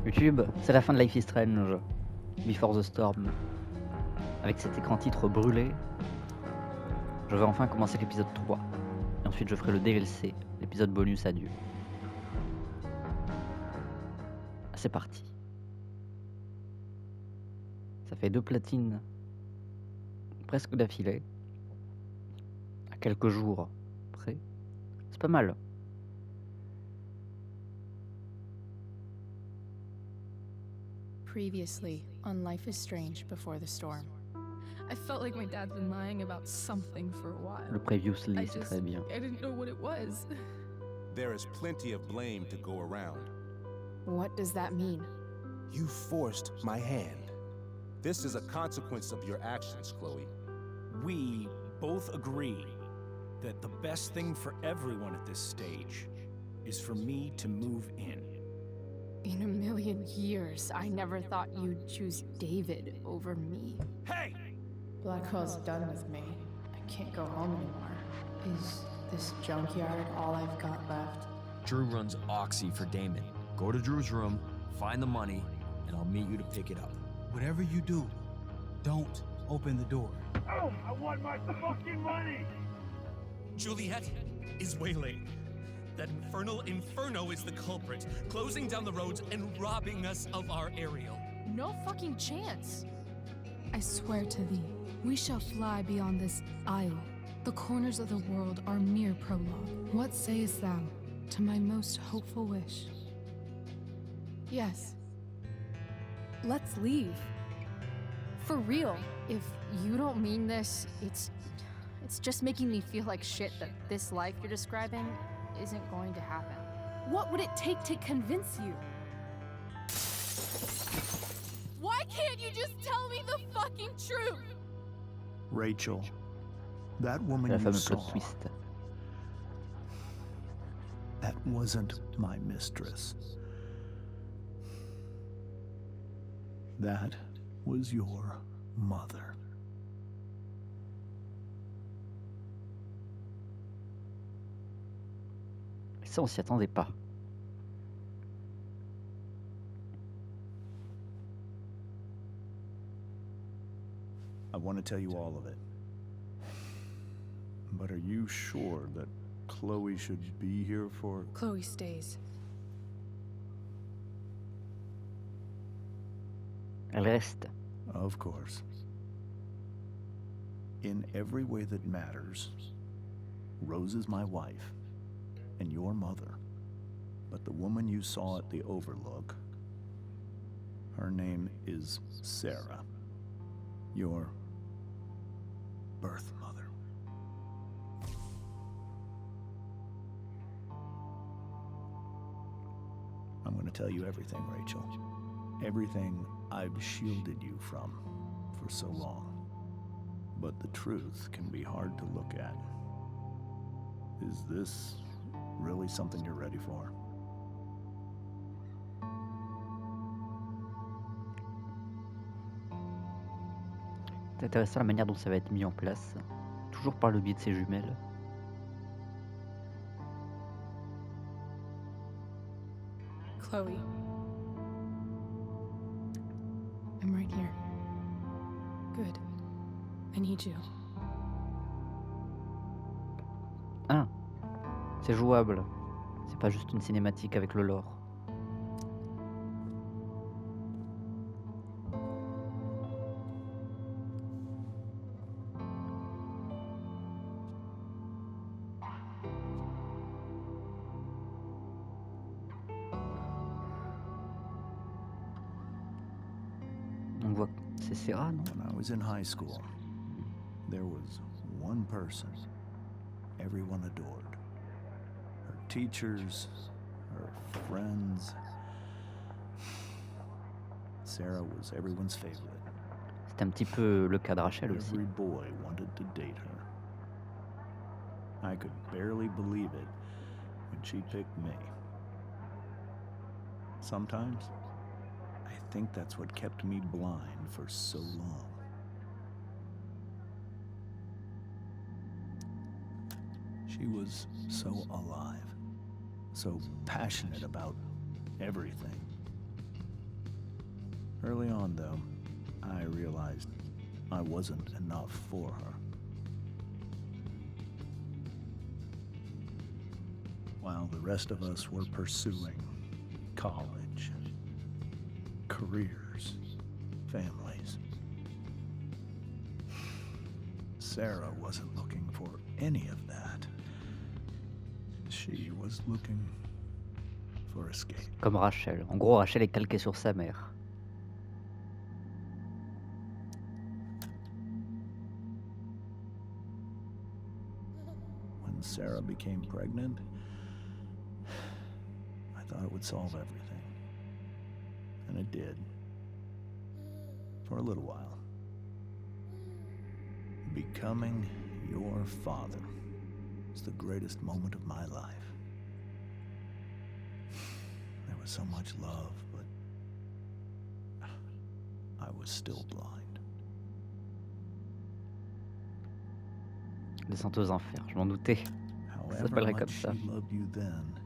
YouTube, c'est la fin de Life is Strange, Before the Storm. Avec cet écran titre brûlé, je vais enfin commencer l'épisode 3. Et ensuite je ferai le DLC, l'épisode bonus adieu. C'est parti. Ça fait 2 platines presque d'affilée, à quelques jours près. C'est pas mal. Previously on Life is Strange Before the Storm. I felt like my dad's been lying about something for a while. Le previously, c'est très bien. I didn't know what it was. There is plenty of blame to go around. What does that mean? You forced my hand. This is a consequence of your actions, Chloe. We both agree that the best thing for everyone at this stage is for me to move in. In a million years, I never thought you'd choose David over me. Hey! Blackwell's done with me. I can't go home anymore. Is this junkyard all I've got left? Drew runs Oxy for Damon. Go to Drew's room, find the money, and I'll meet you to pick it up. Whatever you do, don't open the door. Oh, I want my fucking money! Juliet is waylaid. That infernal inferno is the culprit, closing down the roads and robbing us of our aerial. No fucking chance. I swear to thee, we shall fly beyond this isle. The corners of the world are mere prologue. What sayest thou to my most hopeful wish? Yes. Let's leave. For real. If you don't mean this, it's just making me feel like shit that this life you're describing isn't going to happen. What would it take to convince you? Why can't you just tell me the fucking truth? Rachel, that woman La you fameuse saw, plot twist. that wasn't my mistress. That was your mother. Et ça, on s'y attendait pas. I want to tell you all of it. But are you sure that Chloe should be here for... Chloe stays. Elle reste. Of course. In every way that matters, Rose is my wife and your mother. But the woman you saw at the Overlook, her name is Sera, your birth mother. I'm going to tell you everything, Rachel. Everything I've shielded you from for so long. But the truth can be hard to look at. Is this really something you're ready for? C'est intéressant la manière dont ça va être mis en place, toujours par le biais de ses jumelles. Chloe. I'm right here. Good. I need you. Ah, c'est jouable. C'est pas juste une cinématique avec le lore. On voit que c'est Sera, non? When I was in high school, there was one person everyone adored. Her teachers, her friends. Sarah was everyone's favorite. C'est un petit peu le cas de Rachel aussi. Every boy wanted to date her. I could barely believe it when she picked me. Sometimes, I think that's what kept me blind for so long. She was so alive, so passionate about everything. Early on, though, I realized I wasn't enough for her. While the rest of us were pursuing college, careers, families, Sera wasn't looking for any of that. She was looking for escape. Comme Rachel. En gros, Rachel est calquée sur sa mère. When Sera became pregnant, I thought it would solve everything. And it did. For a little while. Becoming your father was the greatest moment of my life. There was so much love, but I was still blind. Descente aux enfers, je m'en doutais. Ça However s'appellerait comme much ça. she loved you then,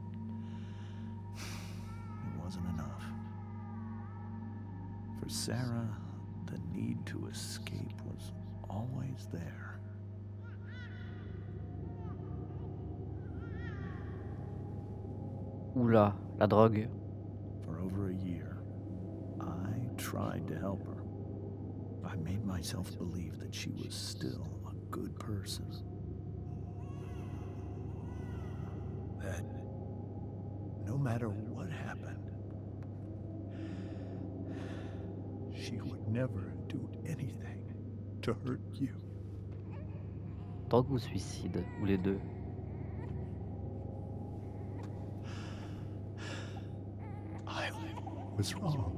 it wasn't enough. For Sera, the need to escape was always there. Oula, la drogue. For over a year, I tried to help her. I made myself believe that she was still a good person. That no matter what happened, she would never do anything to hurt you. Drogue ou suicide, ou les deux. I was wrong.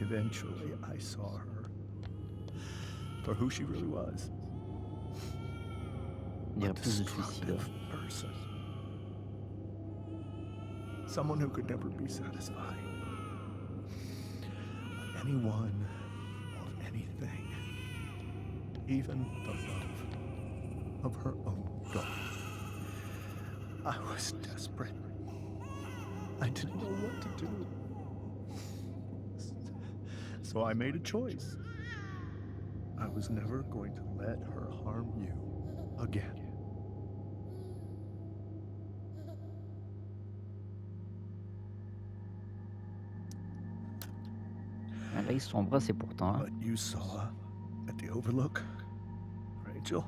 Eventually, I saw her for who she really was. Il y A aurait plus de suicide. destructive person. Someone who could never be satisfied. With anyone of anything. Even the love of her own daughter. I was desperate. I didn't know what to do. So I made a choice. I was never going to let her harm you again. Ah, là, ils sont embrassés pourtant. Hein. But you saw at the Overlook, Rachel.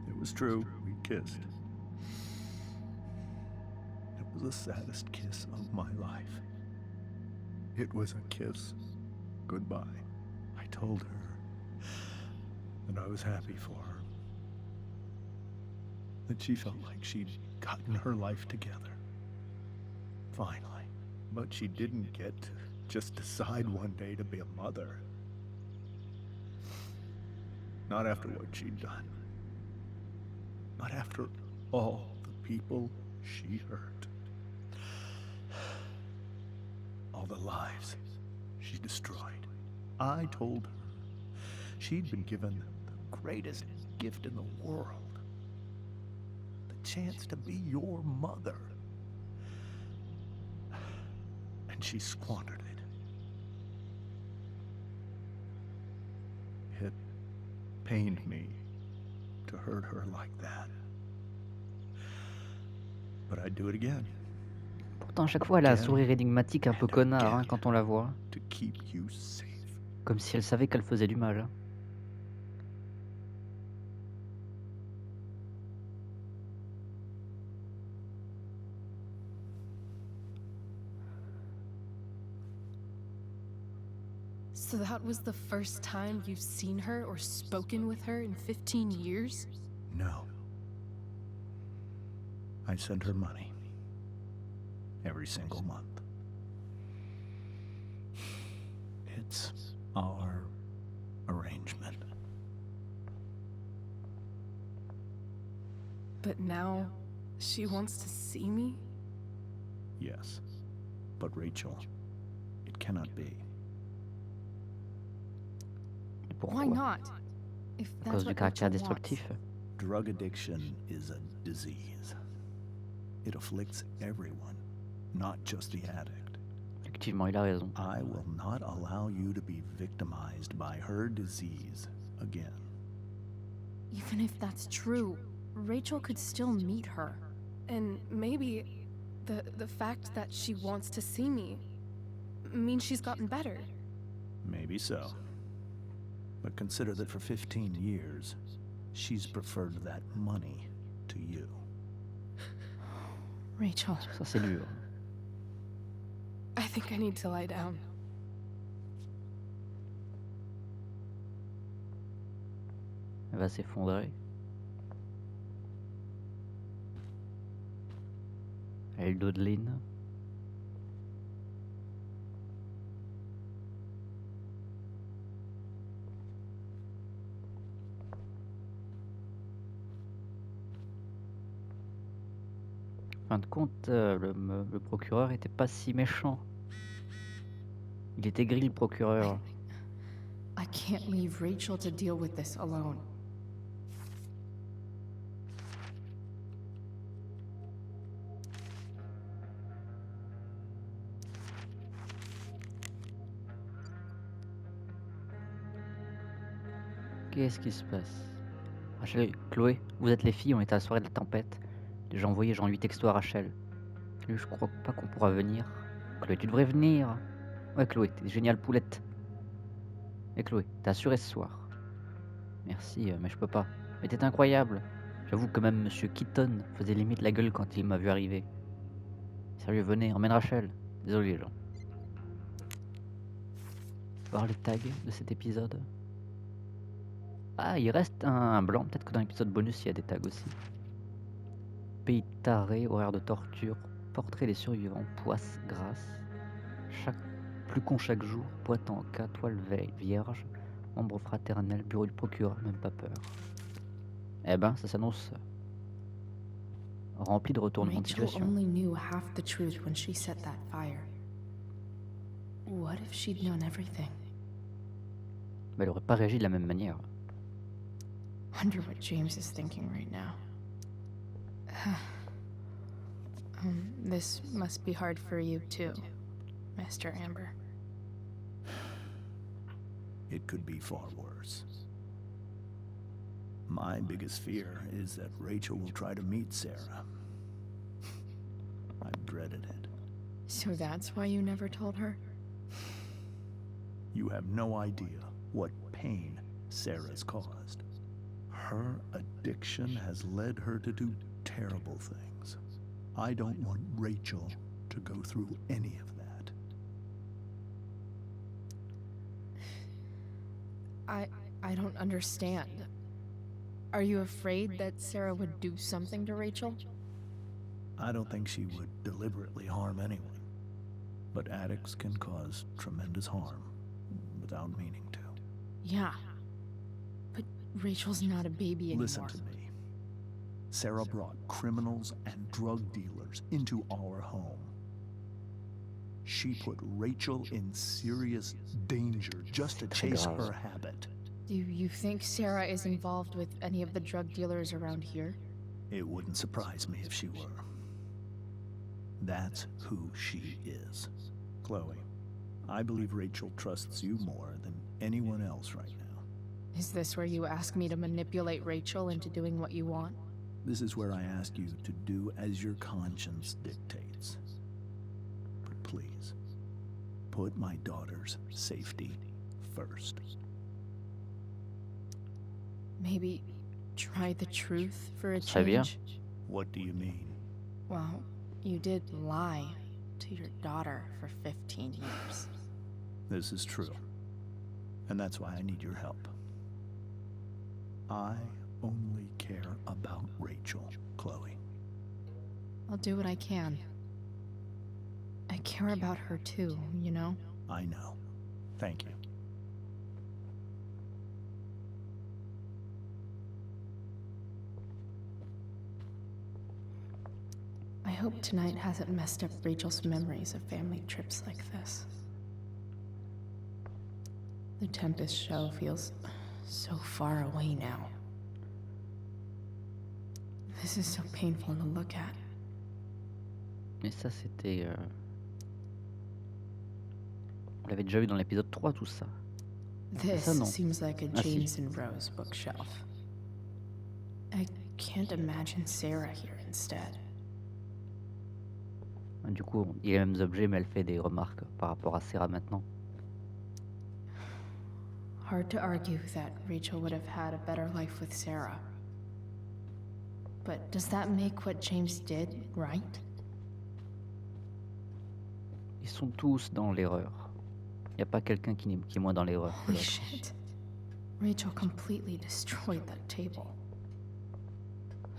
It was true, we kissed. It was the saddest kiss of my life. It was a kiss goodbye. I told her that I was happy for her. That she felt like she'd gotten her life together. Finally. But she didn't get to just decide one day to be a mother. Not after what she'd done. Not after all the people she hurt. All the lives she destroyed. I told her she'd been given the greatest gift in the world. The chance to be your mother. And she squandered it. It pained me to hurt her like that. But I'd do it again. Pourtant, à chaque fois, elle a un sourire énigmatique un peu connard hein, quand on la voit. To keep you safe. Comme si elle savait qu'elle faisait du mal. Hein. So that was the first time you've seen her or spoken with her in 15 years? No. I send her money. Every single month. It's our arrangement. But now, she wants to see me? Yes. But Rachel, it cannot be. Why not? If À that's cause du what caractère Rachel wants. destructif. Drug addiction is a disease. It afflicts everyone, not just the addict. Effectivement, il a raison. I will not allow you to be victimized by her disease again. Even if that's true, Rachel could still meet her. And maybe the fact that she wants to see me means she's gotten better. Maybe so. But consider that for 15 years, she's preferred that money to you. Rachel. Ça, c'est dur. I think I need to lie down. Elle va s'effondrer. Elle dodeline. En fin de compte, le procureur était pas si méchant. Il était gris, le procureur. I can't leave Rachel to deal with this alone. Qu'est-ce qui se passe? Rachel, Chloé, vous êtes les filles, on était à la soirée de la tempête. J'ai envoyé genre 8 textos à Rachel. Salut, je crois pas qu'on pourra venir. Chloé, tu devrais venir. Ouais, Chloé, t'es géniale poulette. Et Chloé, t'as assuré ce soir. Merci, mais je peux pas. Mais t'es incroyable. J'avoue que même Monsieur Keaton faisait limite la gueule quand il m'a vu arriver. Sérieux, venez, emmène Rachel. Désolé, les gens. Voir les tags de cet épisode. Ah, il reste un blanc. Peut-être que dans l'épisode bonus, il y a des tags aussi. Pays taré, horaire de torture, portrait des survivants, poisse grasse. Plus con chaque jour, poète en cas, toile vierge, membre fraternel, bureau du procureur, même pas peur. Eh ben, ça s'annonce rempli de retournements de Rachel situation. only knew half the truth when she set that fire. What if she'd known everything? Mais elle aurait pas réagi de la même manière. Wonder what James is thinking right now. This must be hard for you too, Mr. Amber. It could be far worse. My biggest fear is that Rachel will try to meet Sera. I've dreaded it. So that's why you never told her? You have no idea what pain Sera's caused. Her addiction has led her to do terrible things. I don't want Rachel to go through any of that. I don't understand. Are you afraid that Sera would do something to Rachel? I don't think she would deliberately harm anyone. But addicts can cause tremendous harm without meaning to. Yeah. But Rachel's not a baby anymore. Listen to me. Sera brought criminals and drug dealers into our home. She put Rachel in serious danger just to chase her habit. Do you think Sera is involved with any of the drug dealers around here? It wouldn't surprise me if she were. That's who she is. Chloe, I believe Rachel trusts you more than anyone else right now. Is this where you ask me to manipulate Rachel into doing what you want? This is where I ask you to do as your conscience dictates. But please, put my daughter's safety first. Maybe try the truth for a Très bien. change? What do you mean? Well, you did lie to your daughter for 15 years. This is true. And that's why I need your help. I only care about Rachel, Chloe. I'll do what I can. I care about her too, you know? I know. Thank you. I hope tonight hasn't messed up Rachel's memories of family trips like this. The Tempest show feels so far away now. This is so painful to look at. Mais ça, c'était. On l'avait déjà eu dans l'épisode 3, tout ça. This Ça, non. seems like a Ah, si. James and Rose bookshelf. I can't imagine Sarah here instead. Du coup, il y a les mêmes objets, mais elle fait des remarques par rapport à Sera maintenant. Hard to argue that Rachel would have had a better life with Sarah. But does that make what James did right? Ils sont tous dans l'erreur. Il n'y a pas quelqu'un qui est moins dans l'erreur que Holy l'autre. shit. Rachel completely destroyed that table.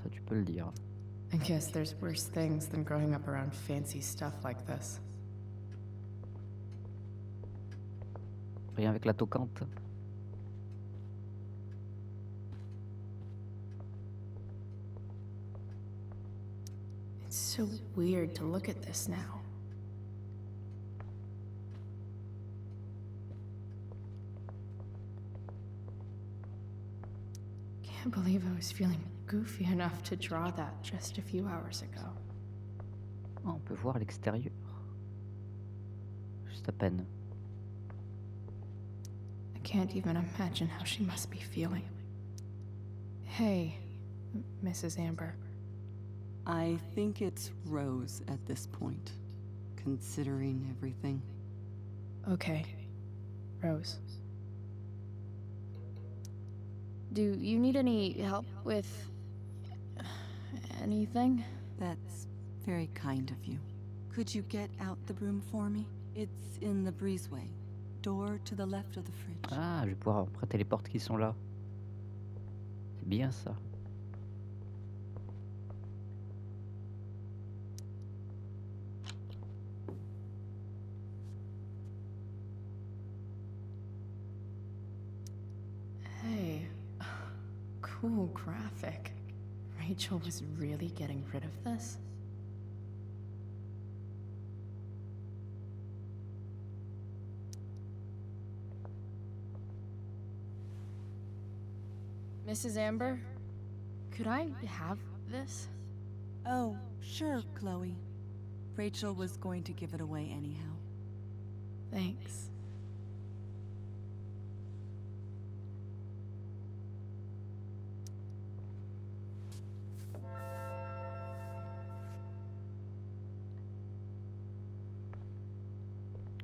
Ça, tu peux le dire. I guess there's worse things than growing up around fancy stuff like this. Rien avec la toquante. It's so weird to look at this now. Can't believe I was feeling goofy enough to draw that just a few hours ago. Ah, on peut voir l'extérieur. Juste à peine. I can't even imagine how she must be feeling. Hey, Mrs. Amber. I think it's Rose at this point, considering everything. Okay, Rose. Do you need any help with anything? That's very kind of you. Could you get out the broom for me? It's in the breezeway. Door to the left of the fridge. Ah, je vais pouvoir emprunter les portes qui sont là. C'est bien ça. Hey, cool graphic. Rachel was really getting rid of this? Mrs. Amber, could I have this? Oh, sure, Chloe. Rachel was going to give it away anyhow. Thanks.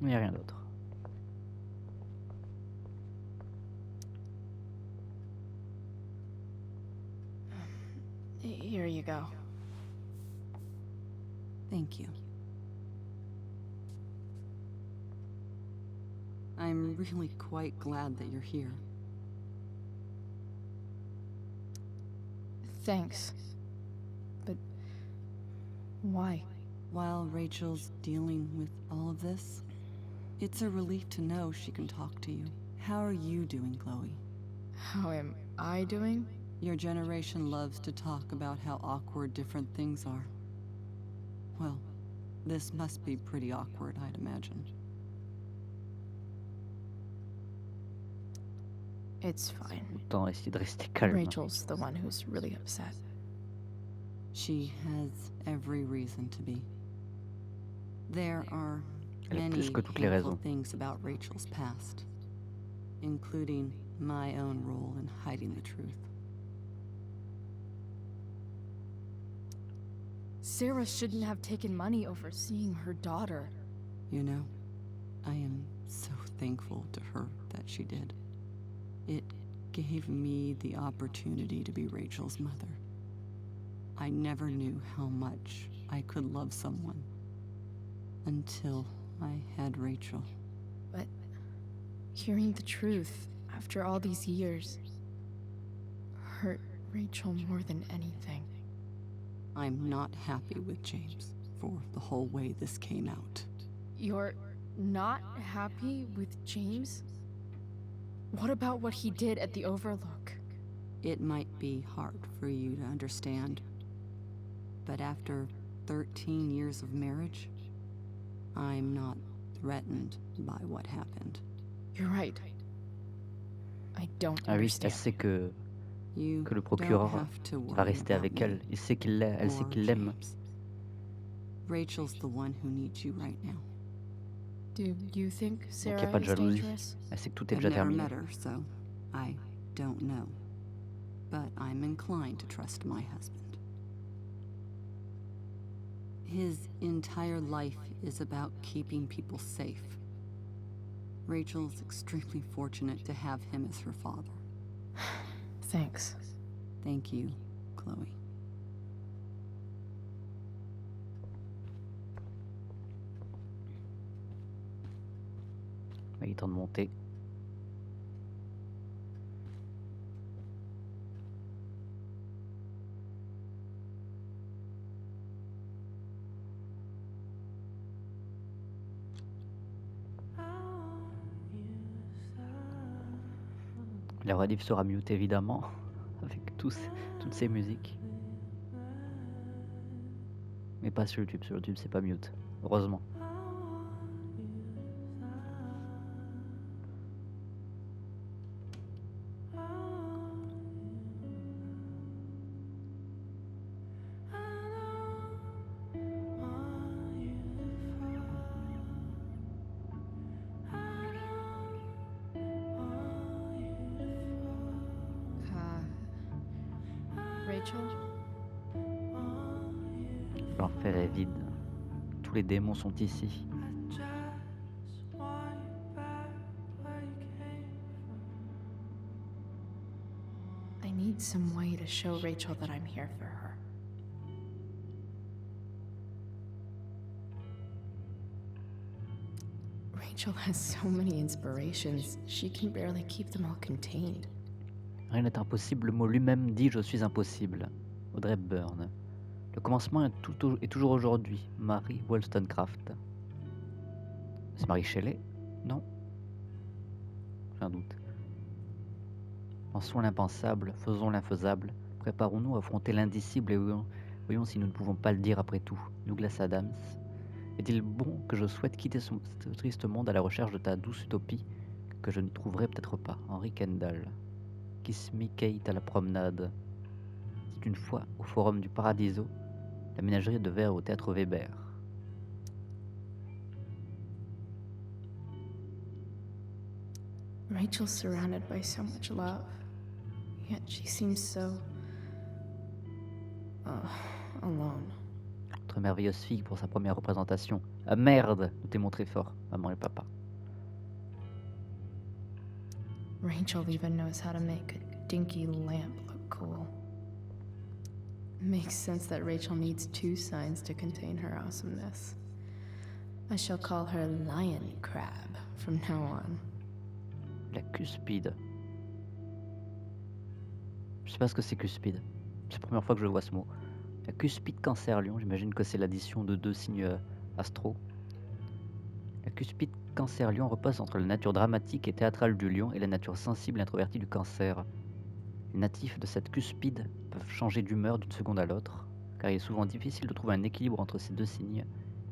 Il n'y a rien d'autre. Here you go. Thank you. I'm really quite glad that you're here. Thanks. But why? While Rachel's dealing with all of this, it's a relief to know she can talk to you. How are you doing, Chloe? How am I doing? Your generation loves to talk about how awkward different things are. Well, this must be pretty awkward, I'd imagine. It's fine. Autant essayer de rester calme. Rachel's the one who's really upset. She has every reason to be. There are Elle a many plus que toutes les painful raisons. things about Rachel's past, including my own role in hiding the truth. Sarah shouldn't have taken money over seeing her daughter. You know, I am so thankful to her that she did. It gave me the opportunity to be Rachel's mother. I never knew how much I could love someone until I had Rachel. But hearing the truth after all these years hurt Rachel more than anything. I'm not happy with James for the whole way this came out. You're not happy with James? What about what he did at the Overlook? It might be hard for you to understand, but after 13 years of marriage, I'm not threatened by what happened. You're right. I don't Ah oui, elle understand. sait que You le don't procureur have to va worry rester about avec me elle. Il sait qu'il elle sait or qu'il l'aime. James. Rachel's the one who needs you right now. Do you think Donc il Sera n'y a pas de is jalousie. dangerous? Elle sait que tout est I've déjà never terminé. met her, so I don't know. But I'm inclined to trust my husband. His entire life is about keeping people safe. Rachel's extremely fortunate to have him as her father. Thanks. Thank you, Chloe. Il est temps de monter. La rediff sera mute évidemment, avec toutes ces musiques. Mais pas sur YouTube c'est pas mute, heureusement. Rachel? L'enfer est vide. Tous les démons sont ici. I need some way to show Rachel that I'm here for her. Rachel has so many inspirations, she can barely keep them all contained. Rien n'est impossible, le mot lui-même dit je suis impossible. Audrey Byrne. Le commencement est toujours aujourd'hui. Mary Wollstonecraft. C'est Mary Shelley? Non? J'ai un doute. Pensons l'impensable, faisons l'infaisable, préparons-nous à affronter l'indicible et voyons si nous ne pouvons pas le dire après tout. Douglas Adams. Est-il bon que je souhaite quitter ce triste monde à la recherche de ta douce utopie que je ne trouverai peut-être pas? Henry Kendall. Kiss me Kate à la promenade. C'est une fois au Forum du Paradiso, la ménagerie de verre au théâtre Weber. Rachel's surrounded by so much love, yet she seems so alone. Notre merveilleuse fille pour sa première représentation. Ah merde, nous t'aimons très fort, maman et papa. Rachel even knows how to make a dinky lamp look cool. Makes sense that Rachel needs 2 signs to contain her awesomeness. I shall call her Lion Crab from now on. La cuspide. Je sais pas ce que c'est cuspide. C'est la première fois que je vois ce mot. La cuspide Cancer Lion, j'imagine que c'est l'addition de 2 signes astro. La cuspide Cancer Lion repose entre la nature dramatique et théâtrale du lion et la nature sensible et introvertie du cancer. Les natifs de cette cuspide peuvent changer d'humeur d'une seconde à l'autre, car il est souvent difficile de trouver un équilibre entre ces 2 signes,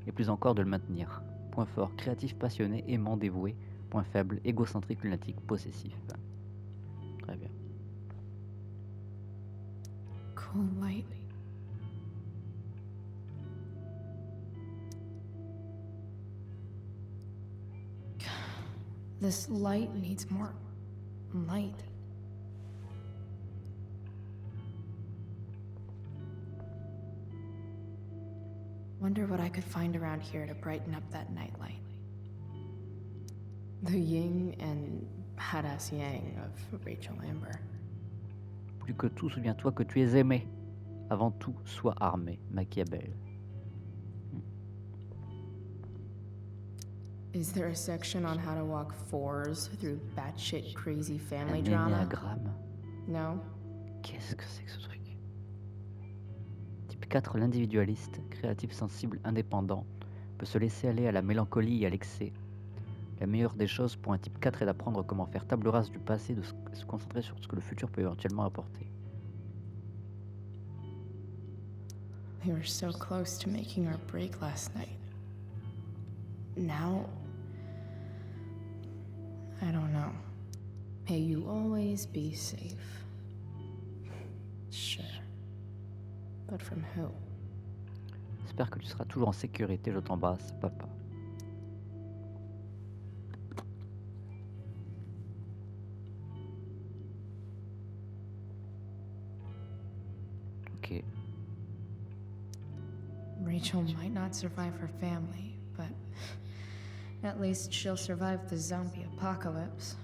et plus encore de le maintenir. Point fort, créatif, passionné, aimant, dévoué. Point faible, égocentrique, lunatique, possessif. Très bien. Cool light. This light needs more light. Wonder what I could find around here to brighten up that nightlight. The yin and badass yang of Rachel Amber. Plus que tout, souviens-toi que tu es aimé. Avant tout, sois armé. Machiavel. Is there a section on how to walk 4s through batshit crazy family Un drama? énéagramme. No? Qu'est-ce que c'est que ce truc? Type 4, l'individualiste, créatif, sensible, indépendant, peut se laisser aller à la mélancolie et à l'excès. La meilleure des choses pour un type 4 est d'apprendre comment faire table rase du passé, de se concentrer sur ce que le futur peut éventuellement apporter. We were so close to making our break last night. Now, I don't know. May you always be safe. Sure. But from who? J'espère que tu seras toujours en sécurité. Je t'embrasse, papa. Ok. Rachel might not survive her family, but at least she'll survive the zombie apocalypse.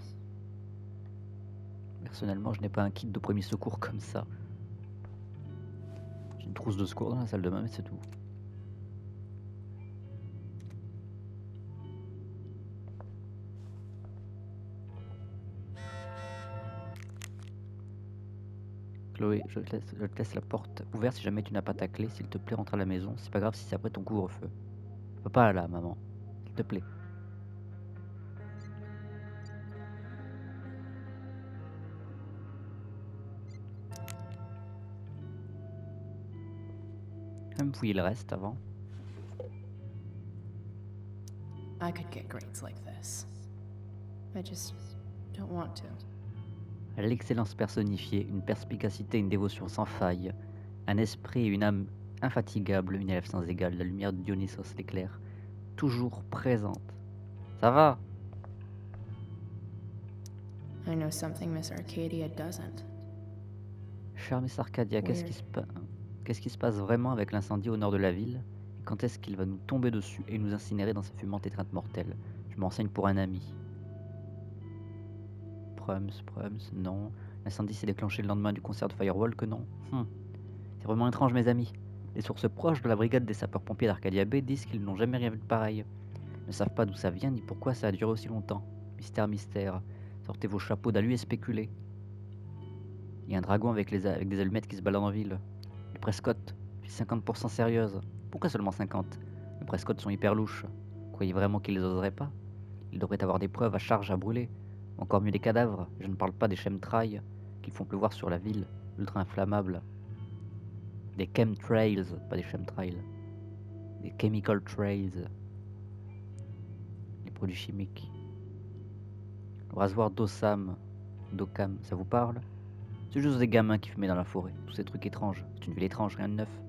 Personnellement, je n'ai pas un kit de premier secours comme ça. J'ai une trousse de secours dans la salle de bain, mais c'est tout. Chloé, je te laisse la porte ouverte si jamais tu n'as pas ta clé. S'il te plaît, rentre à la maison. C'est pas grave si c'est après ton couvre-feu. Papa là, maman. S'il te plaît. Je vais même fouiller le reste avant. I could get grades like this. I just don't want to. L'excellence personnifiée, une perspicacité et une dévotion sans faille, un esprit et une âme infatigables, une élève sans égale, la lumière de Dionysos l'éclair, toujours présente. Ça va? I know something Miss Arcadia doesn't. Cher Miss Arcadia, qu'est-ce qui se passe vraiment avec l'incendie au nord de la ville? Et quand est-ce qu'il va nous tomber dessus et nous incinérer dans sa fumante étreinte mortelle? Je m'enseigne pour un ami. Prums, non. L'incendie s'est déclenché le lendemain du concert de Firewall, que non. C'est vraiment étrange, mes amis. Les sources proches de la brigade des sapeurs-pompiers d'Arcadia Bay disent qu'ils n'ont jamais rien vu de pareil. Ils ne savent pas d'où ça vient ni pourquoi ça a duré aussi longtemps. Mystère. Sortez vos chapeaux d'alu et spéculez. Il y a un dragon avec des allumettes qui se baladent en ville. Les Prescott, je suis 50% sérieuse. Pourquoi seulement 50? Les Prescott sont hyper louches. Croyez vraiment qu'ils les oseraient pas? Ils devraient avoir des preuves à charge à brûler. Encore mieux des cadavres. Je ne parle pas des chemtrails qui font pleuvoir sur la ville, ultra inflammables. Des chemtrails, pas des chemtrails. Des chemical trails. Les produits chimiques. Le rasoir d'Occam, ça vous parle? C'est juste des gamins qui fumaient dans la forêt. Tous ces trucs étranges. C'est une ville étrange, rien de neuf.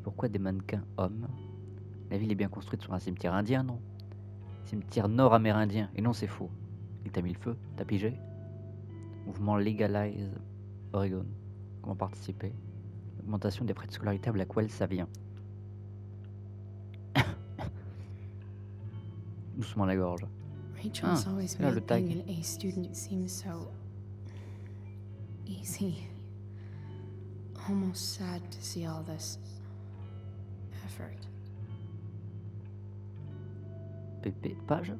Pourquoi des mannequins hommes? La ville est bien construite sur un cimetière indien, non? Cimetière nord-amérindien. Et non, c'est faux. Il t'a mis le feu? T'as pigé? Mouvement Legalize Oregon. Comment participer? Augmentation des frais de scolarité, à quoi ça vient? Doucement la gorge. Rachel's always là, le made tag. being an A student seem so easy. Almost sad to see all this effort. PP, page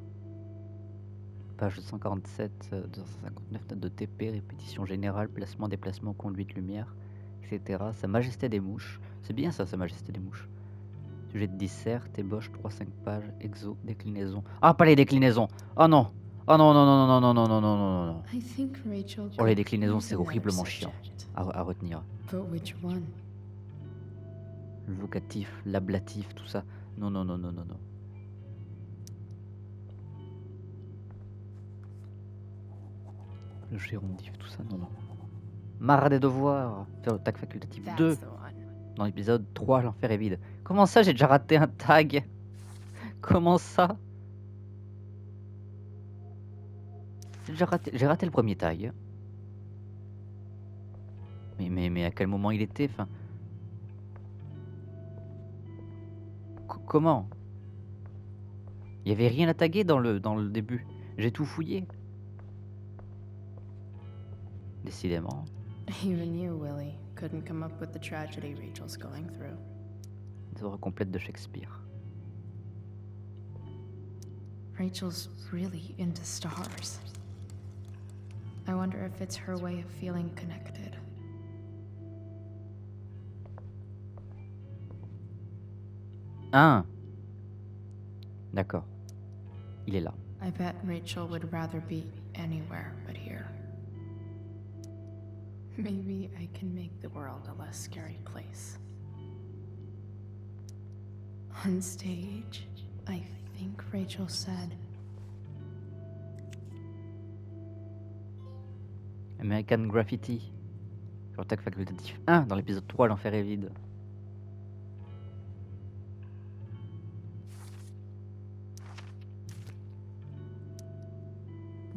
147, 259, note de TP, répétition générale, placement, déplacement, conduite, lumière, etc. Sa Majesté des mouches. C'est bien ça, Sa Majesté des mouches. Sujet de dissert, ébauche, 3-5 pages, exo, déclinaison. Ah, pas les déclinaisons! Oh non! Oh non, non, non, non, non, non, non, non, non, non, non. I think Rachel Oh, les could déclinaisons, use c'est another horriblement chiant subject. à retenir. But which one? Le vocatif, l'ablatif, tout ça. Non, non, non, non, non, non. Le gérondif, tout ça, non, non. Marre des devoirs. Faire le tag facultatif 2. That's the one. Dans l'épisode 3, l'enfer est vide. Comment ça, j'ai déjà raté un tag? Comment ça? J'ai raté le premier tag. Mais à quel moment il était? Enfin, comment? Il y avait rien à taguer dans le début. J'ai tout fouillé. Décidément. Even you, Willie, couldn't come up with the tragedy Rachel's going through. Des œuvres complètes de Shakespeare. Rachel's really into stars. I wonder if it's her way of feeling connected. Ah. D'accord. Il est là. I bet Rachel would rather be anywhere but here. Maybe I can make the world a less scary place. On stage, I think Rachel said, American Graffiti. Sur le tag facultatif 1 dans l'épisode 3, l'enfer est vide.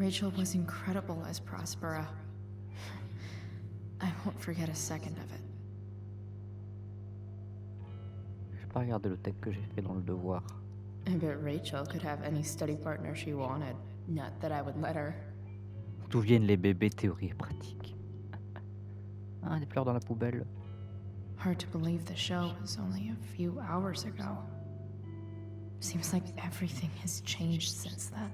Rachel was incredible as Prospera. I won't forget a second of it. J'ai pas regardé le texte que j'ai fait dans le devoir. I bet Rachel could have any study partner she wanted. Not that I would let her. D'où viennent les bébés, théorie et pratique? Ah, des fleurs dans la poubelle. Hard to believe the show was only a few hours ago. Seems like everything has changed since then.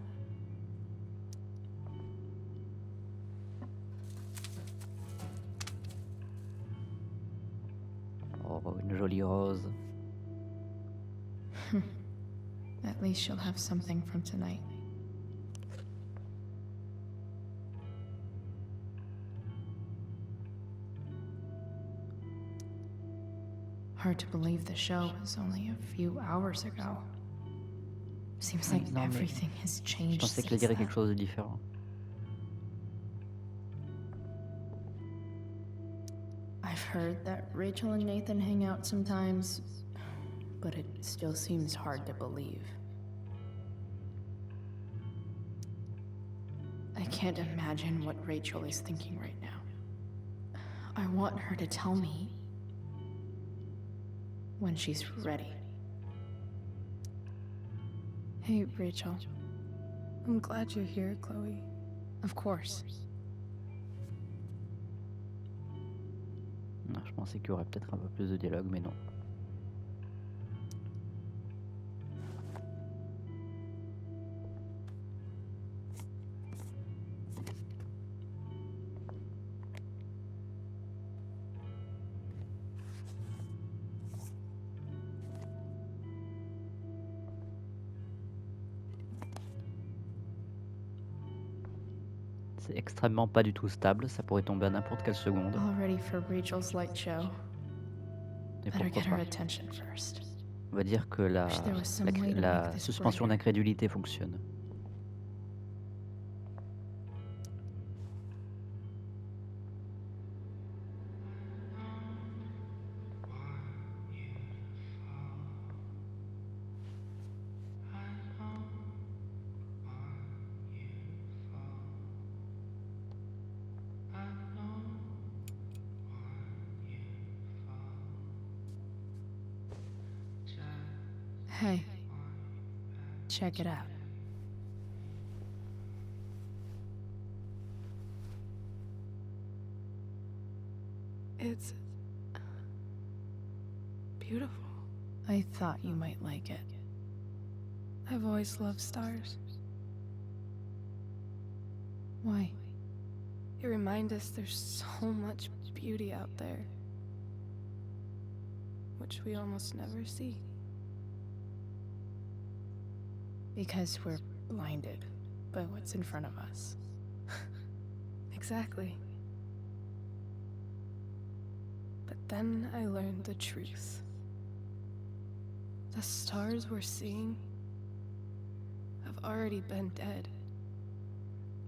Oh, une jolie rose. At least she'll have something from tonight. Hard to believe the show was only a few hours ago. Seems like Non, mais everything has je changed pensais qu'elle since dirait then. quelque chose de différent. I've heard that Rachel and Nathan hang out sometimes, but it still seems hard to believe. I can't imagine what Rachel is thinking right now. I want her to tell me when she's ready. Hey, Rachel. I'm glad you're here, Chloe. Of course. Non, je pensais qu'il y aurait peut-être un peu plus de dialogue, mais non. C'est extrêmement pas du tout stable, ça pourrait tomber à n'importe quelle seconde. All ready for Rachel's light show. Et Better pourquoi get her pas. attention first. On va dire que Wish there was some way to la make this suspension brighter. d'incrédulité fonctionne. Hey, check it out. It's beautiful. I thought you might like it. I've always loved stars. Why? They remind us there's so much beauty out there, which we almost never see. Because we're blinded by what's in front of us. Exactly. But then I learned the truth. The stars we're seeing have already been dead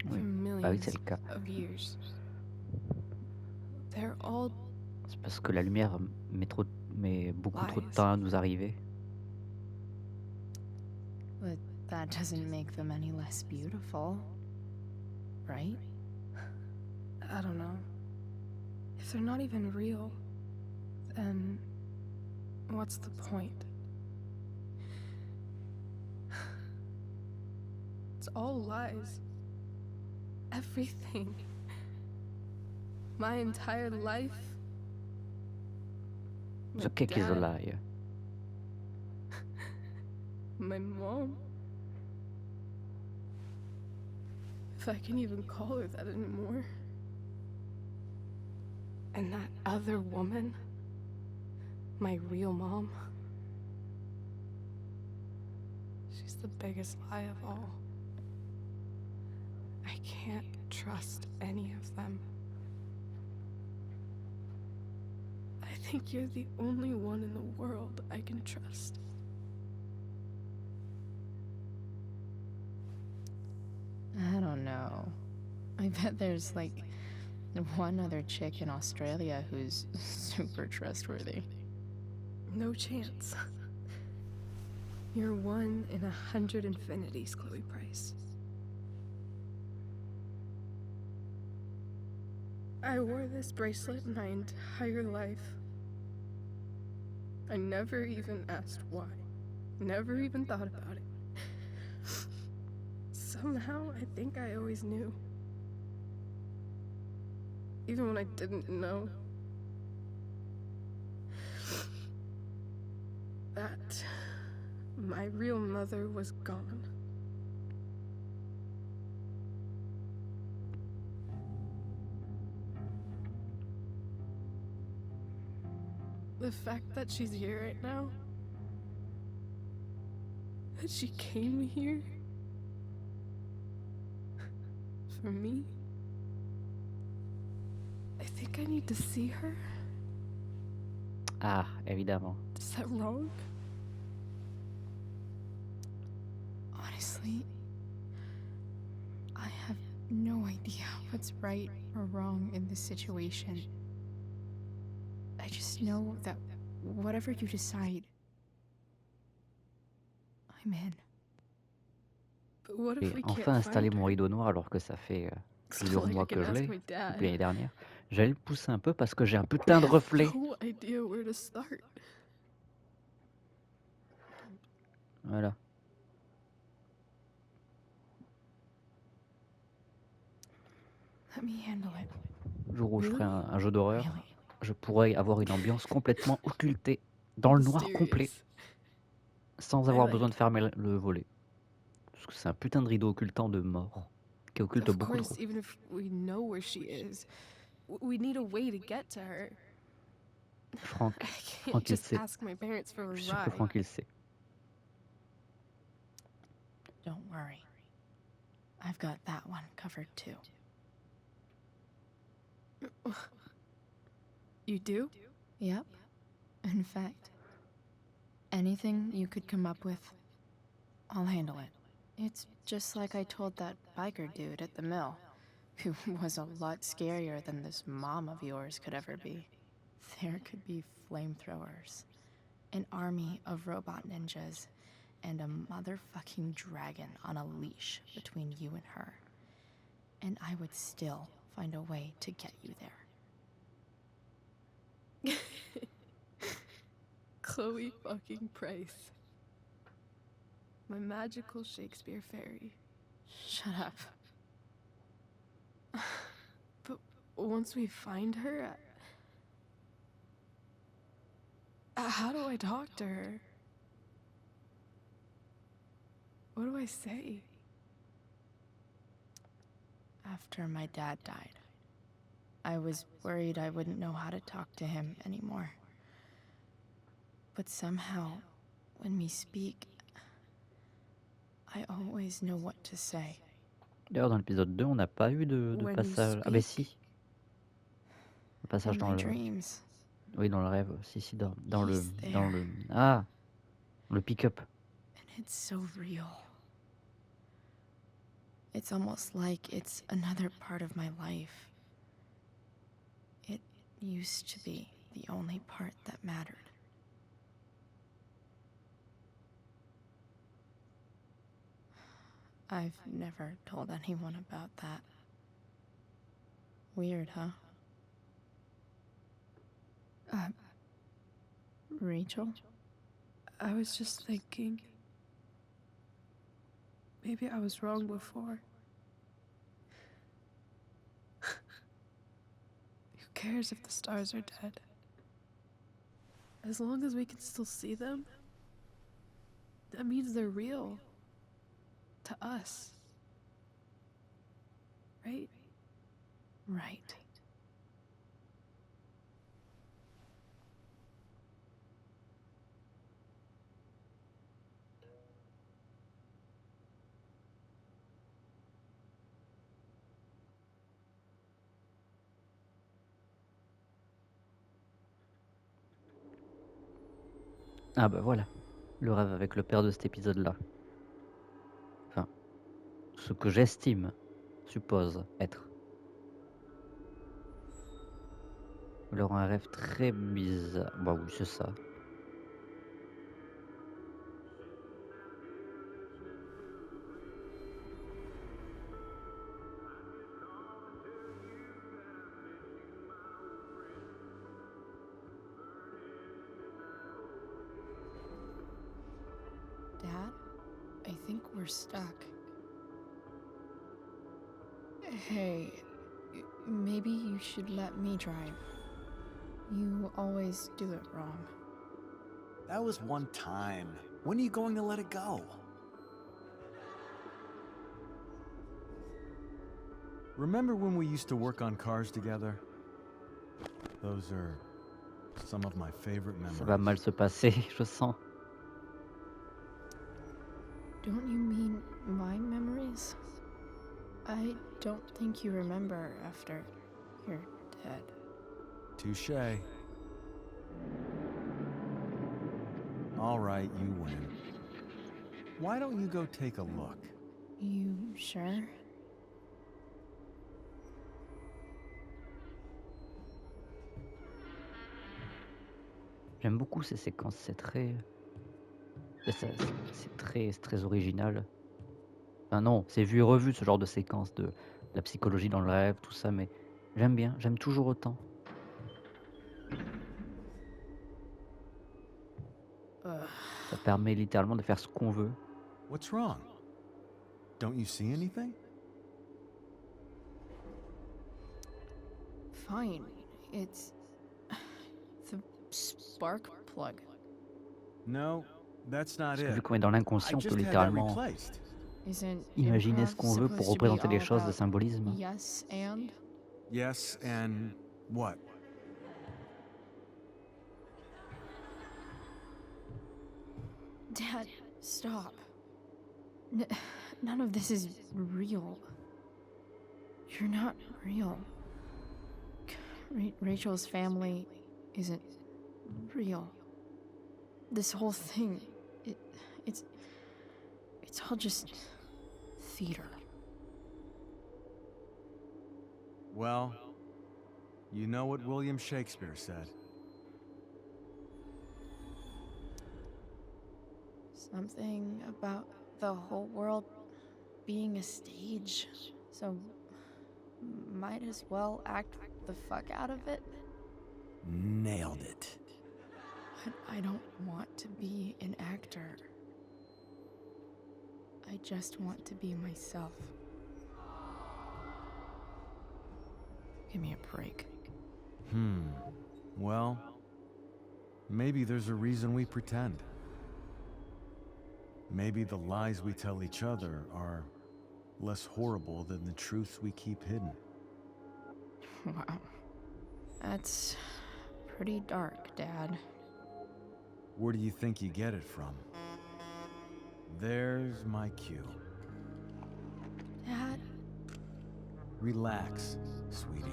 for Oui, millions bah oui, c'est le cas. of years. They're all C'est parce que la lumière met beaucoup trop de Lies. temps à nous arriver. But that doesn't make them any less beautiful, right? I don't know. If they're not even real, then what's the point? It's all lies. Everything. My entire life. My The cake is a dad, lie. My mom. If I can even call her that anymore. And that other woman, my real mom, she's the biggest lie of all. I can't trust any of them. I think you're the only one in the world I can trust. I don't know. I bet there's like one other chick in Australia who's super trustworthy. No chance. You're 1 in 100 infinities, Chloe Price. I wore this bracelet my entire life. I never even asked why. Never even thought about it. Somehow, I think I always knew. Even when I didn't know. That my real mother was gone. The fact that she's here right now, that she came here for me, I think I need to see her. Ah, évidemment. Is that wrong? Honestly, I have no idea what's right or wrong in this situation. I just know that whatever you decide, I'm in. But what if J'ai we enfin can't installé find mon her? rideau noir alors que ça fait It's plusieurs not like I mois can que je ask l'ai, my depuis dad. l'année dernière. J'allais le pousser un peu parce que j'ai un I putain de have reflet. no idea where to start. Voilà. Let me handle it. Le jour où je ferai Really? un jeu d'horreur, Really? je pourrais avoir une ambiance complètement occultée, dans le noir complet, Mysterious. sans avoir besoin de fermer le volet. Parce que c'est un putain de rideau occultant de mort, qui occulte Of beaucoup course, trop. even if we know where she is, we need a way to get to her. Franck, I can't Franck il just sait. ask my parents for a Je suis sûr que ride. Franck il sait. Don't worry. I've got that one covered too. You do? Yep. In fact, anything you could come up with, I'll handle it. It's just like I told that biker dude at the mill, who was a lot scarier than this mom of yours could ever be. There could be flamethrowers, an army of robot ninjas, and a motherfucking dragon on a leash between you and her. And I would still find a way to get you there. Chloe fucking Price. My magical Shakespeare fairy. Shut up. But once we find her, how do I talk to her? What do I say? After my dad died, I was worried I wouldn't know how to talk to him anymore. But somehow, when we speak, I always know what to say. D'ailleurs, dans l'épisode 2, on n'a pas eu de When passage. you Ah, bah speak, si. Le passage in dans my le. dreams, Oui, dans le rêve. Si, dans le. he's Dans there. le. Ah! Le pick-up. And it's so real. It's almost like it's another part of my life. It used to be the only part that mattered. I've never told anyone about that. Weird, huh? Rachel? I was just thinking. Maybe I was wrong before. Who cares if the stars are dead? As long as we can still see them, that means they're real. To us. Right? Right. Ah bah voilà. Le rêve avec le père de cet épisode-là. Enfin, ce que j'estime, suppose être. Il aura un rêve très bizarre. Bah oui, c'est ça. Dad, I think we're stuck. Hey, maybe you should let me drive. You always do it wrong. That was one time. When are you going to let it go? Remember when we used to work on cars together? Those are some of my favorite Ça va memories. mal se passer, je sens. Don't you mean my memories? I don't think you remember after you're dead. Touché. All right, you win. Why don't you go take a look? You sure? J'aime beaucoup ces séquences, c'est très... c'est très original. Enfin non, c'est vu et revu ce genre de séquence de la psychologie dans le rêve, tout ça, mais j'aime bien, j'aime toujours autant. Ça permet littéralement de faire ce qu'on veut. What's wrong? Don't you see anything? Fine. It's the spark plug. No, that's not Parce que it. vu qu'on est dans l'inconscient, on peut I just had that littéralement replaced. Isn't imaginer ce improv qu'on veut pour supposed to be représenter les all choses de about symbolisme. Yes and? Yes, and what? Dad, stop. None of this is real. You're not real. Rachel's family isn't real. This whole thing, it's all just theater. Well, you know what William Shakespeare said. Something about the whole world being a stage. So might as well act the fuck out of it. Nailed it. But I don't want to be an actor. I just want to be myself. Give me a break. Well, maybe there's a reason we pretend. Maybe the lies we tell each other are less horrible than the truths we keep hidden. Wow. That's pretty dark, Dad. Where do you think you get it from? There's my cue. Dad? Relax, sweetie.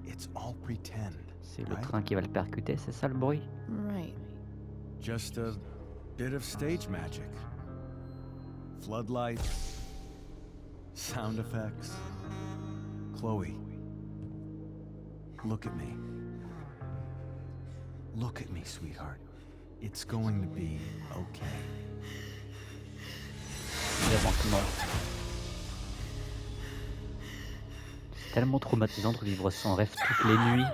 It's all pretend. C'est le right? train qui va le percuter, c'est ça le bruit? Right. Just a bit of stage magic. Floodlights, sound effects. Chloe, look at me. Look at me, sweetheart. It's going to be okay. Évidemment. C'est tellement traumatisant de vivre son rêve toutes les nuits.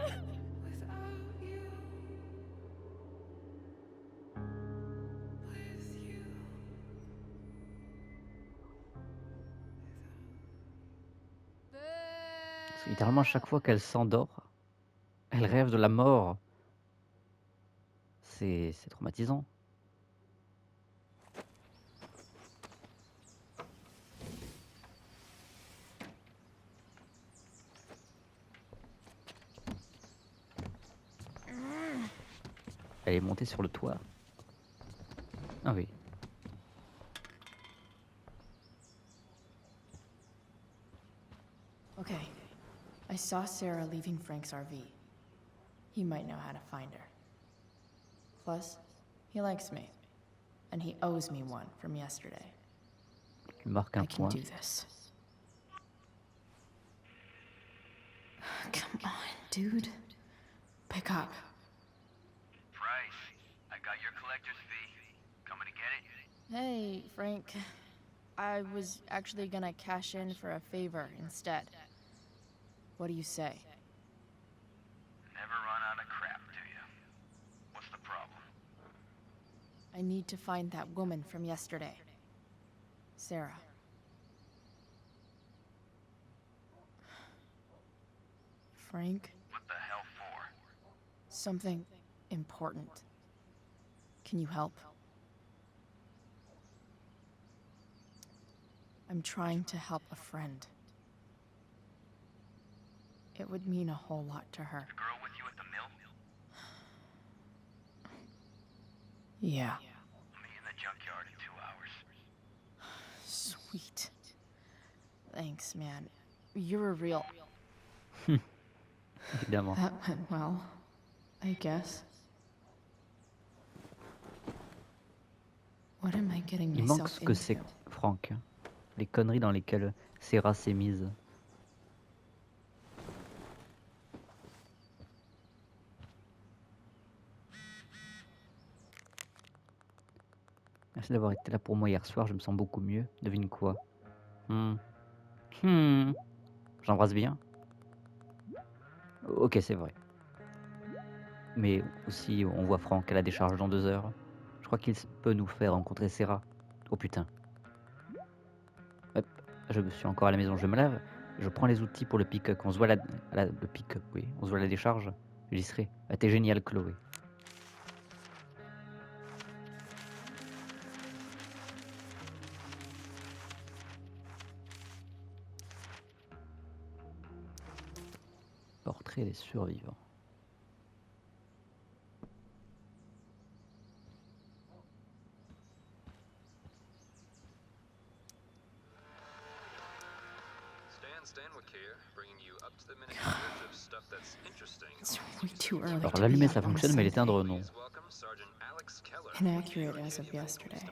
Parce que littéralement, à chaque fois qu'elle s'endort, elle rêve de la mort. C'est traumatisant. Elle est montée sur le toit. Ah oui. Okay. I saw Sera leaving Frank's RV. He might know how to find her. Plus, he likes me. And he owes me one from yesterday. Tu marques un I can point. do this. Come on, dude. Pick up. Price, I got your collector's fee. Coming to get it? Hey, Frank. I was actually gonna cash in for a favor instead. What do you say? Never run out of crap, do you? What's the problem? I need to find that woman from yesterday. Sera. Frank? What the hell for? Something important. Can you help? I'm trying to help a friend. It would mean a whole lot to her. The girl with you at the mill? Yeah. I'll meet you in the junkyard in 2 hours. Sweet. Thanks, man. You're a real... Évidemment. That went well, I guess. What am I getting Il manque myself ce que c'est, into? Franck. Les conneries dans lesquelles Sera s'est mise. Merci d'avoir été là pour moi hier soir, je me sens beaucoup mieux. Devine quoi? J'embrasse bien? Ok, c'est vrai. Mais aussi, on voit Franck à la décharge dans 2 heures. Je crois qu'il peut nous faire rencontrer Sera. Oh putain. Hop, je suis encore à la maison, je me lave. Je prends les outils pour le pick-up. On se voit le pick-up, oui. On se voit à la décharge. J'y serai. Ah, t'es génial, Chloé. Portrait des survivants. It's way too early Alors to l'allumer be ça up on the fonctionne, mais same l'éteindre thing. non. Inaccurate as of yesterday.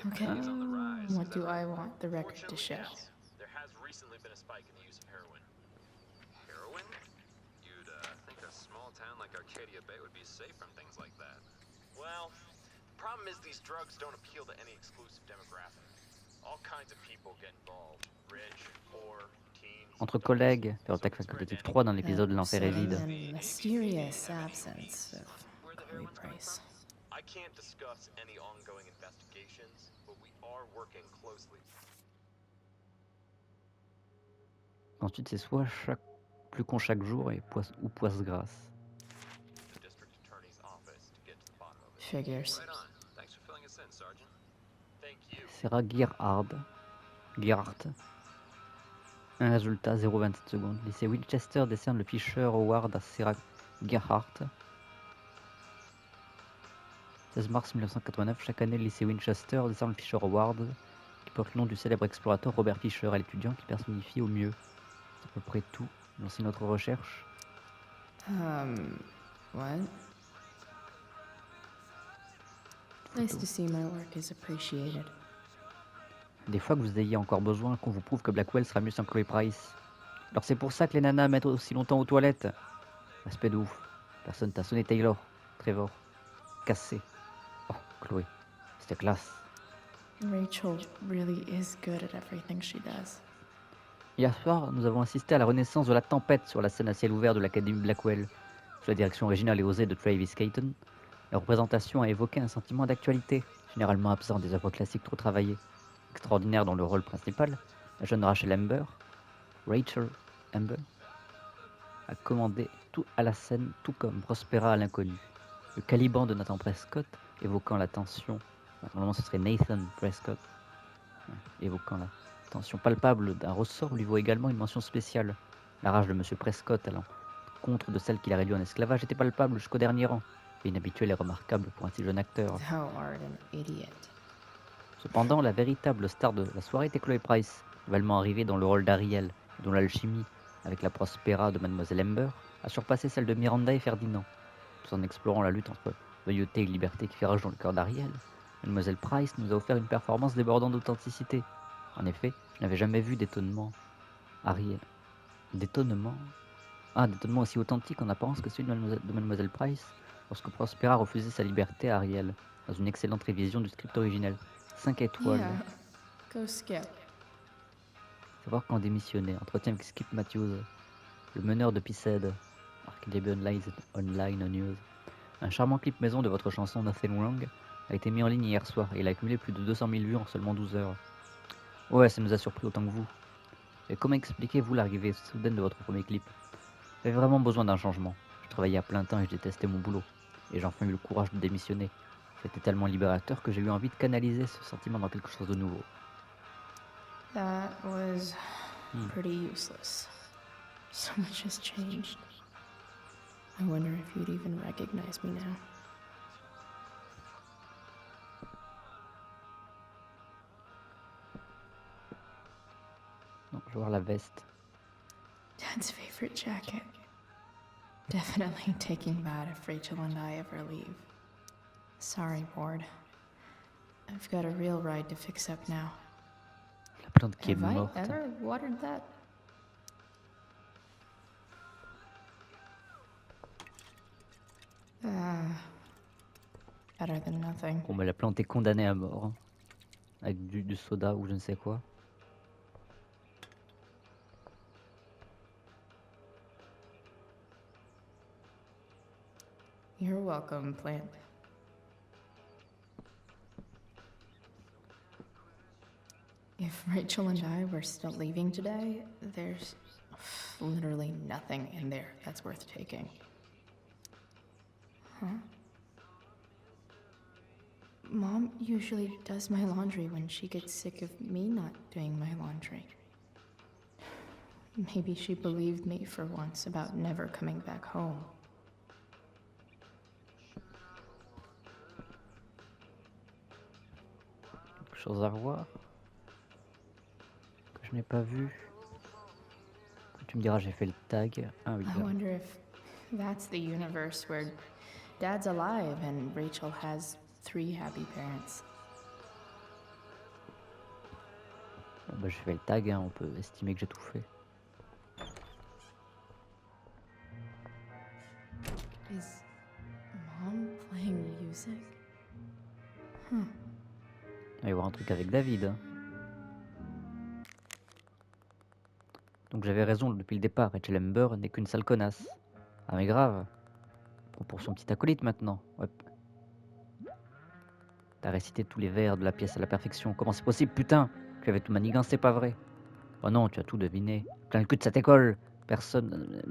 Okay, what do I want the record to show? There has recently been a spike in the use of heroin. Heroin? You'd think a small town like Arcadia Bay would be safe from things like that. Well, the problem is these drugs don't appeal to any exclusive demographic. All kinds of people get involved. Rich, poor, teens. Entre collègues, Pyrotech Facultative 3 dans l'épisode L'enfer est vide. Sudden mysterious absence of Chloe Price. I can't discuss any ongoing investigations, but we are working closely. Ensuite c'est soit plus con chaque jour et ou poisse grasse. The district attorney's office to get to the bottom of it. Figures. Thanks for filling us in, Sergeant. Thank you. Sera Gerhardt. Un résultat 0,27 secondes. Lycée Winchester décerne le Fisher Award à Sera Gerhardt. 16 mars 1989, chaque année le lycée Winchester décerne le Fisher Award qui porte le nom du célèbre explorateur Robert Fisher, à l'étudiant qui personnifie au mieux. C'est à peu près tout. Lancer notre recherche. What? Nice to see my work is appreciated. Des fois que vous ayez encore besoin qu'on vous prouve que Blackwell sera mieux sans Chloe Price. Alors c'est pour ça que les nanas mettent aussi longtemps aux toilettes. Respect de ouf. Personne t'a sonné Trevor. Cassé. Oh, Chloé. C'était classe. Rachel really is good at everything she does. Hier soir, nous avons assisté à la renaissance de la tempête sur la scène à ciel ouvert de l'Académie Blackwell. Sous la direction originale et osée de Travis Caton, la représentation a évoqué un sentiment d'actualité, généralement absent des œuvres classiques trop travaillées. Extraordinaire dans le rôle principal, la jeune Rachel Amber, a commandé tout à la scène, tout comme Prospera à l'inconnu. Le caliban de Nathan Prescott, évoquant la tension, normalement ce serait Nathan Prescott, évoquant la tension palpable d'un ressort, lui vaut également une mention spéciale. La rage de M. Prescott allant contre de celle qu'il a réduit en esclavage était palpable jusqu'au dernier rang, et inhabituel et remarquable pour un si jeune acteur. Thou art an idiot. Cependant, la véritable star de la soirée était Chloe Price, nouvellement arrivée dans le rôle d'Ariel, dont l'alchimie, avec la Prospera de Mademoiselle Amber, a surpassé celle de Miranda et Ferdinand. Tout en explorant la lutte entre loyauté et liberté qui fait rage dans le cœur d'Ariel, Mademoiselle Price nous a offert une performance débordant d'authenticité. En effet, je n'avais jamais vu d'étonnement aussi authentique en apparence que celui de Mademoiselle Price, lorsque Prospera refusait sa liberté à Ariel, dans une excellente révision du script originel. 5 étoiles. Yeah. Go Skip. Savoir quand démissionner. Entretien avec Skip Matthews, le meneur de Pissed. Arcadia Online News. Un charmant clip maison de votre chanson Nothing Wrong a été mis en ligne hier soir et il a accumulé plus de 200 000 vues en seulement 12 heures. Ouais, ça nous a surpris autant que vous. Et comment expliquez-vous l'arrivée soudaine de votre premier clip? J'avais vraiment besoin d'un changement. Je travaillais à plein temps et je détestais mon boulot. Et j'ai enfin eu le courage de démissionner. C'était tellement libérateur que j'ai eu envie de canaliser ce sentiment dans quelque chose de nouveau. That was pretty useless. So much has changed. I wonder if you'd even recognize me now. Donc, je vais voir la veste. Dad's favorite jacket. Definitely taking that if Rachel and I ever leave. Sorry, Ward. I've got a real ride to fix up now. La plante qui est Have I morte. ever watered that? Better than nothing. Bon, bah, la plante est condamnée à mort. Hein. Avec du soda ou je ne sais quoi. You're welcome, plant. If Rachel and I were still leaving today, there's literally nothing in there that's worth taking. Huh? Mom usually does my laundry when she gets sick of me not doing my laundry. Maybe she believed me for once about never coming back home. Quelque chose à revoir que je n'ai pas vu. Tu me diras, j'ai fait le tag. Ah oui. I wonder if that's the universe where Dad's alive and Rachel has 3 happy parents. Bon, bah, j'ai fait le tag, hein, on peut estimer que j'ai tout fait. Is Mom playing music? Huh. Il va y avoir un truc avec David. Hein. Donc j'avais raison depuis le départ, Rachel Amber n'est qu'une sale connasse. Ah mais grave. Bon, pour son petit acolyte maintenant. Ouais. T'as récité tous les vers de la pièce à la perfection. Comment c'est possible, putain? Tu avais tout manigancé, c'est pas vrai? Oh non, tu as tout deviné. Plein le cul de cette école. Personne...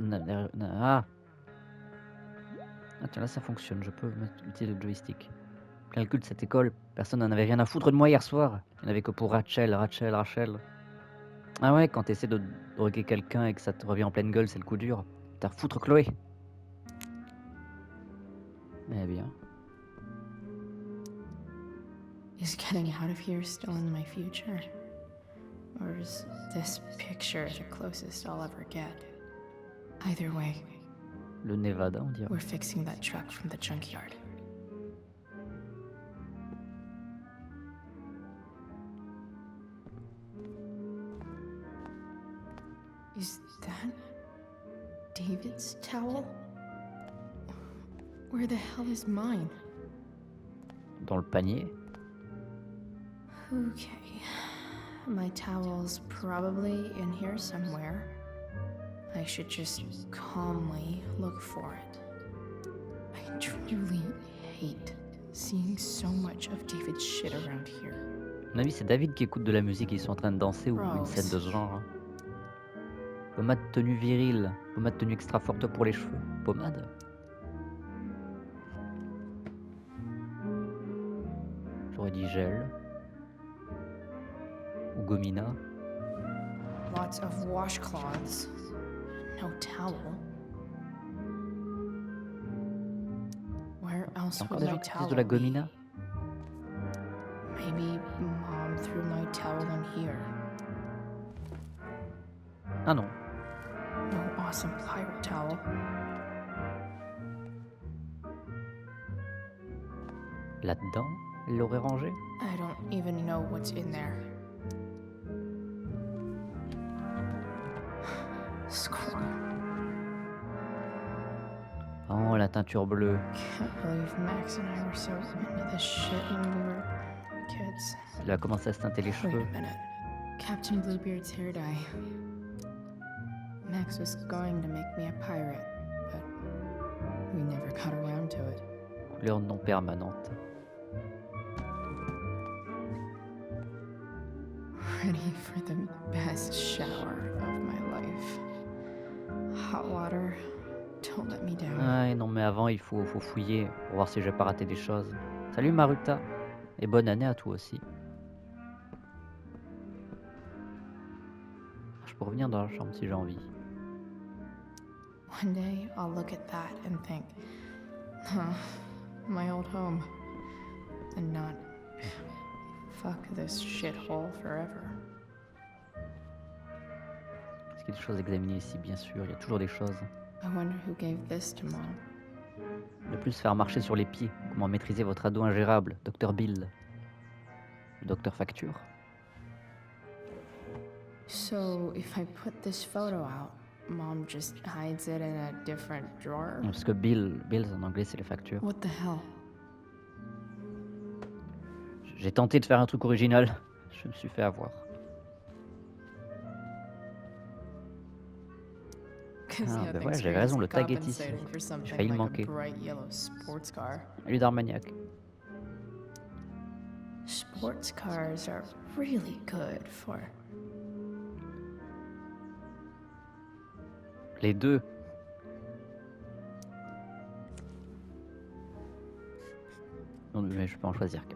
Ah tiens, là ça fonctionne, je peux utiliser le joystick. Plein le cul de cette école. Personne n'en avait rien à foutre de moi hier soir. Il n'y en avait que pour Rachel. Ah ouais, quand t'essaies de droguer quelqu'un et que ça te revient en pleine gueule, c'est le coup dur. T'as foutre Chloé. Eh bien. Is getting out of here still in my future? Or is this picture the closest I'll ever get? Either way, Le Nevada, on dirait. we're fixing that truck from the junkyard. Is that David's towel? Where the hell is mine? Dans le panier. Okay. My towel's probably in here somewhere. I should just calmly look for it. I truly hate seeing so much of David's shit around here. À mon avis, c'est David qui écoute de la musique et ils sont en train de danser ou une scène de ce genre. Hein. Pommade tenue virile. Pommade tenue extra forte pour les cheveux. Pommade. J'aurais dit gel. Ou gomina. Lots of washcloths. No towel. Where else Encore would des my gens qui utilisent towel de la be? gomina. Maybe Mom threw my towel in here. Ah non. No awesome pirate towel. Là-dedans, elle l'aurait rangé. I don't even know what's in there. Score. Oh, la teinture bleue. Can't believe Max and I were so into this shit when we were kids. Elle a commencé à se teinter les Wait cheveux. a minute. Captain Bluebeard's hair dye. Max was going to make me a pirate, but we never got around to it. Couleur non permanente. Ready for the best shower of my life. Hot water, don't let me down. Ouais, non mais avant il faut fouiller pour voir si j'ai pas raté des choses. Salut Maruta, et bonne année à toi aussi. Je peux revenir dans la chambre si j'ai envie. One day, I'll look at that and think, huh, my old home. And not, fuck this shithole forever. Est-ce qu'il y a des choses à examiner ici? Bien sûr, il y a toujours des choses. I wonder who gave this to Mom. Ne plus se faire marcher sur les pieds. Comment maîtriser votre ado ingérable, Dr Bill. Le docteur Facture. So, if I put this photo out, Mom just hides it in a different drawer? Parce que Bills en anglais c'est les factures. What the hell? J'ai tenté de faire un truc original. Je me suis fait avoir. Ah, ben voilà, j'avais raison, le tag est ici. J'ai failli le manquer. Salut Darmaniac. Sports cars are really good for... Les deux. Non, mais je peux en choisir qu'un.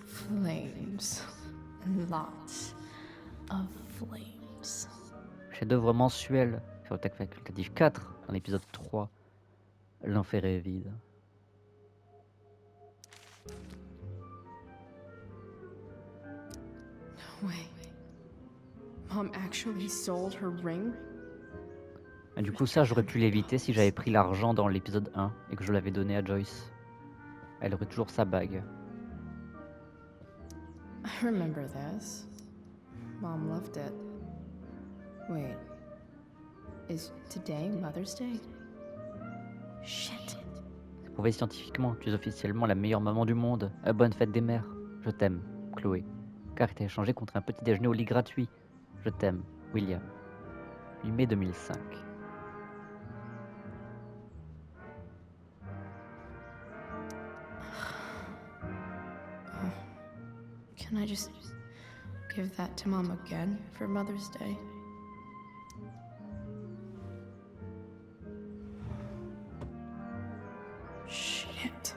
Flames. Lots of flames. Chef-d'œuvre mensuel sur le tag facultatif 4 dans l'épisode 3. L'enfer est vide. No way. Mom actually sold her ring? Et du coup, ça, j'aurais pu l'éviter si j'avais pris l'argent dans l'épisode 1 et que je l'avais donné à Joyce. Elle aurait toujours sa bague. I remember this. Mom loved it. Wait. Is today Mother's Day? Shit. C'est prouvé scientifiquement, tu es officiellement la meilleure maman du monde. Bonne fête des mères. Je t'aime, Chloé. Car t'as échangé contre un petit déjeuner au lit gratuit. Je t'aime, William. 8 mai 2005. Can I just give that to Mom again for Mother's Day? Shit.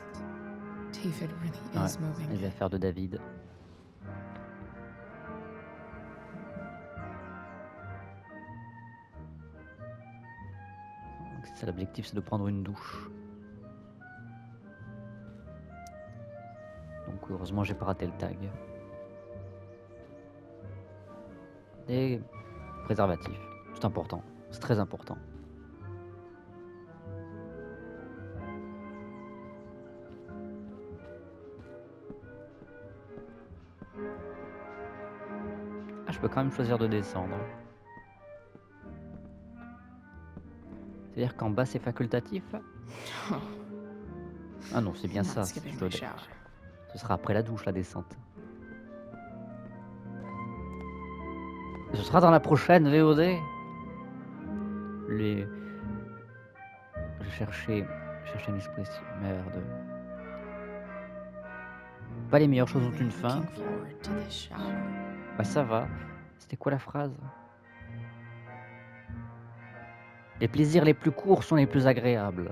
David really is moving. Les affaires de David. Ça, l'objectif, c'est de prendre une douche. Donc heureusement, j'ai pas raté le tag. Et préservatif, c'est important, c'est très important. Ah, je peux quand même choisir de descendre. C'est-à-dire qu'en bas c'est facultatif? Ah non, c'est bien ça. Ce sera après la douche, la descente. Ce sera dans la prochaine VOD. Je cherchais une expression. Merde. Pas les meilleures choses ont une fin. Bah ça va. C'était quoi la phrase? Les plaisirs les plus courts sont les plus agréables.